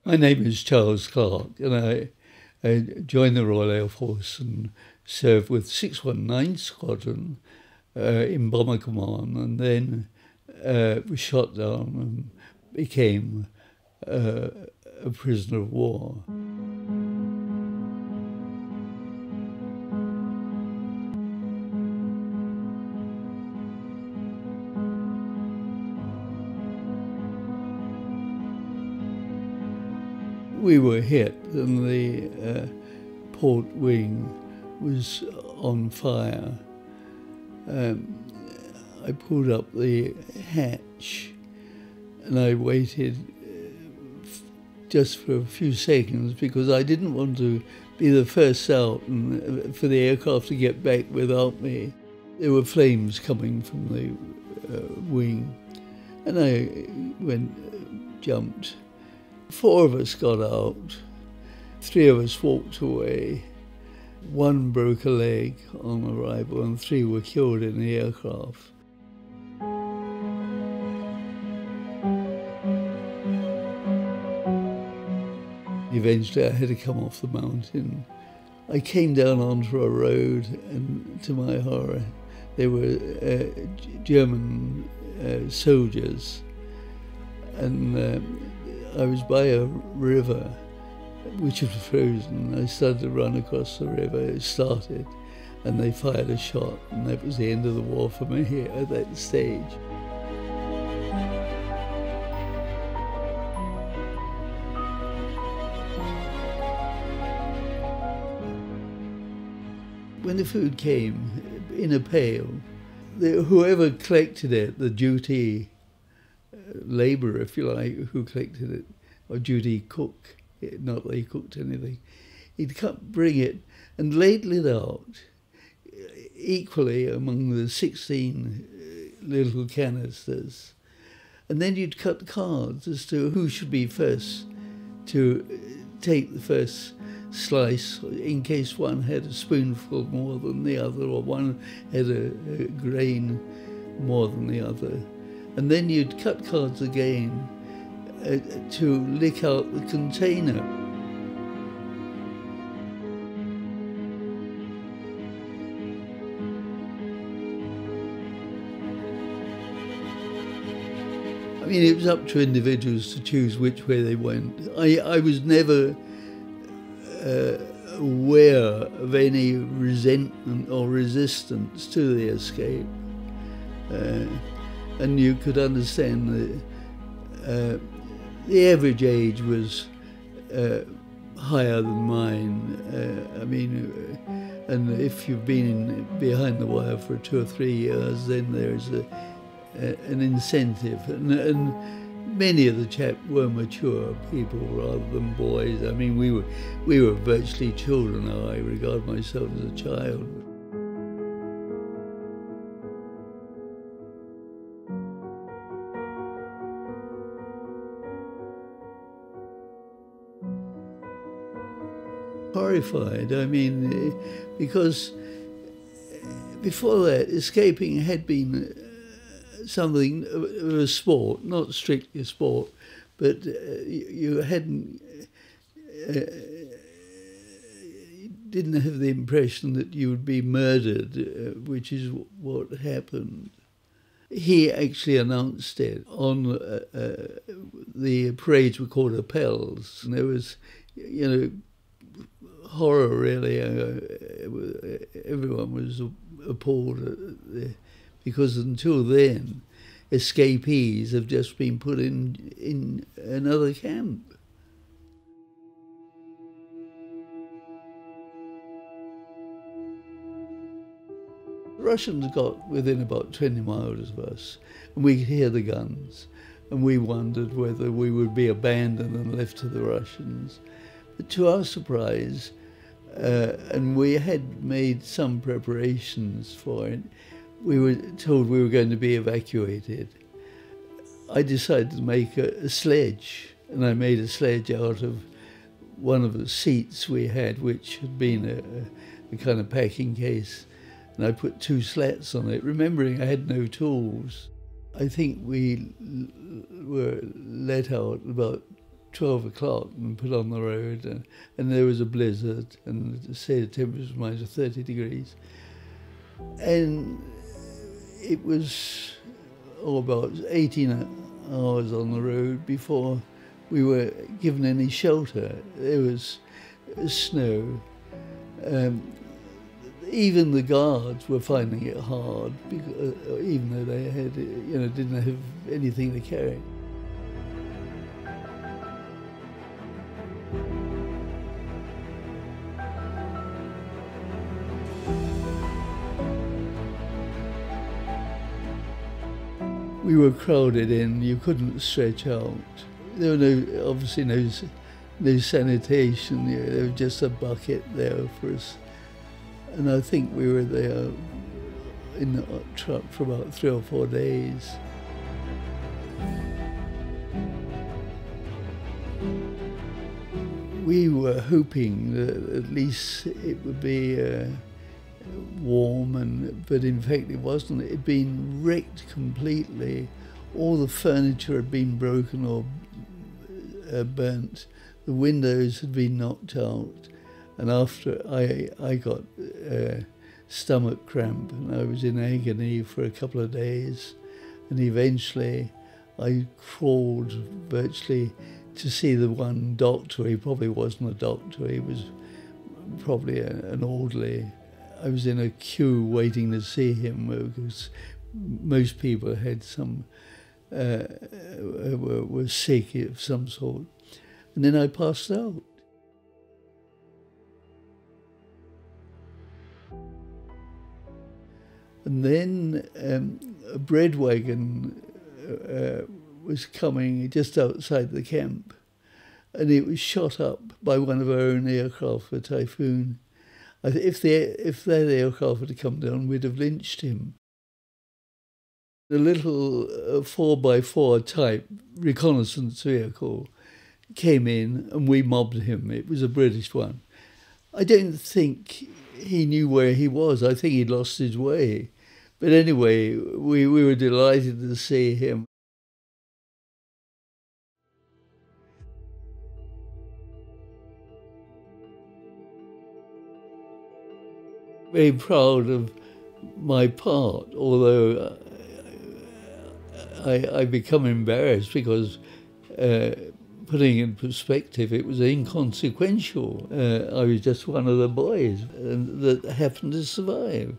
My name is Charles Clarke, and I joined the Royal Air Force and served with 619 Squadron in Bomber Command, and then was shot down and became a prisoner of war. We were hit, and the port wing was on fire. I pulled up the hatch and I waited just for a few seconds because I didn't want to be the first out and for the aircraft to get back without me. There were flames coming from the wing, and I jumped. 4 of us got out, 3 of us walked away. 1 broke a leg on arrival and 3 were killed in the aircraft. Eventually I had to come off the mountain. I came down onto a road, and to my horror there were German soldiers, and I was by a river which had frozen. I started to run across the river. It started, and they fired a shot, and that was the end of the war for me at that stage. When the food came in a pail, whoever collected it, the duty labourer, if you like, who collected it, or duty cook, not that he cooked anything, he'd bring it and ladle it out equally among the 16 little canisters. And then you'd cut cards as to who should be first to take the first slice, in case one had a spoonful more than the other, or one had a grain more than the other. And then you'd cut cards again to lick out the container. I mean, it was up to individuals to choose which way they went. I was never aware of any resentment or resistance to the escape. And you could understand that the average age was higher than mine. I mean, and if you've been behind the wire for 2 or 3 years, then there's an incentive. And many of the chaps were mature people rather than boys. I mean, we were virtually children. Now I regard myself as a child. Horrified, I mean, because before that, escaping had been something of a sport, not strictly a sport, but you didn't have the impression that you would be murdered, which is what happened. He actually announced it on the parades were called appels, and there was, you know, horror really. Everyone was appalled because until then, escapees have just been put in another camp. The Russians got within about 20 miles of us, and we could hear the guns, and we wondered whether we would be abandoned and left to the Russians. But to our surprise, and we had made some preparations for it, we were told we were going to be evacuated. I decided to make a sledge, and I made a sledge out of one of the seats we had, which had been a kind of packing case, and I put 2 slats on it, remembering I had no tools. I think we were let out about 12 o'clock and put on the road, and there was a blizzard, and say the temperature was -30 degrees. And it was about 18 hours on the road before we were given any shelter. There was snow. Even the guards were finding it hard, because, even though they had, didn't have anything to carry. We were crowded in, you couldn't stretch out. There were obviously no sanitation, there was just a bucket there for us. And I think we were there in the truck for about 3 or 4 days. We were hoping that at least it would be warm, but in fact it wasn't. It had been wrecked completely. All the furniture had been broken or burnt. The windows had been knocked out. And after I got stomach cramp, and I was in agony for a couple of days. And eventually I crawled virtually to see the one doctor. He probably wasn't a doctor, he was probably an orderly. I was in a queue waiting to see him because most people had were sick of some sort. And then I passed out. And then a bread wagon was coming just outside the camp, and it was shot up by one of our own aircraft, a Typhoon. If that aircraft had come down, we'd have lynched him. The little 4x4 type reconnaissance vehicle came in and we mobbed him. It was a British one. I don't think he knew where he was. I think he'd lost his way. But anyway, we were delighted to see him. Very proud of my part, although I become embarrassed because, putting in perspective, it was inconsequential. I was just one of the boys that happened to survive.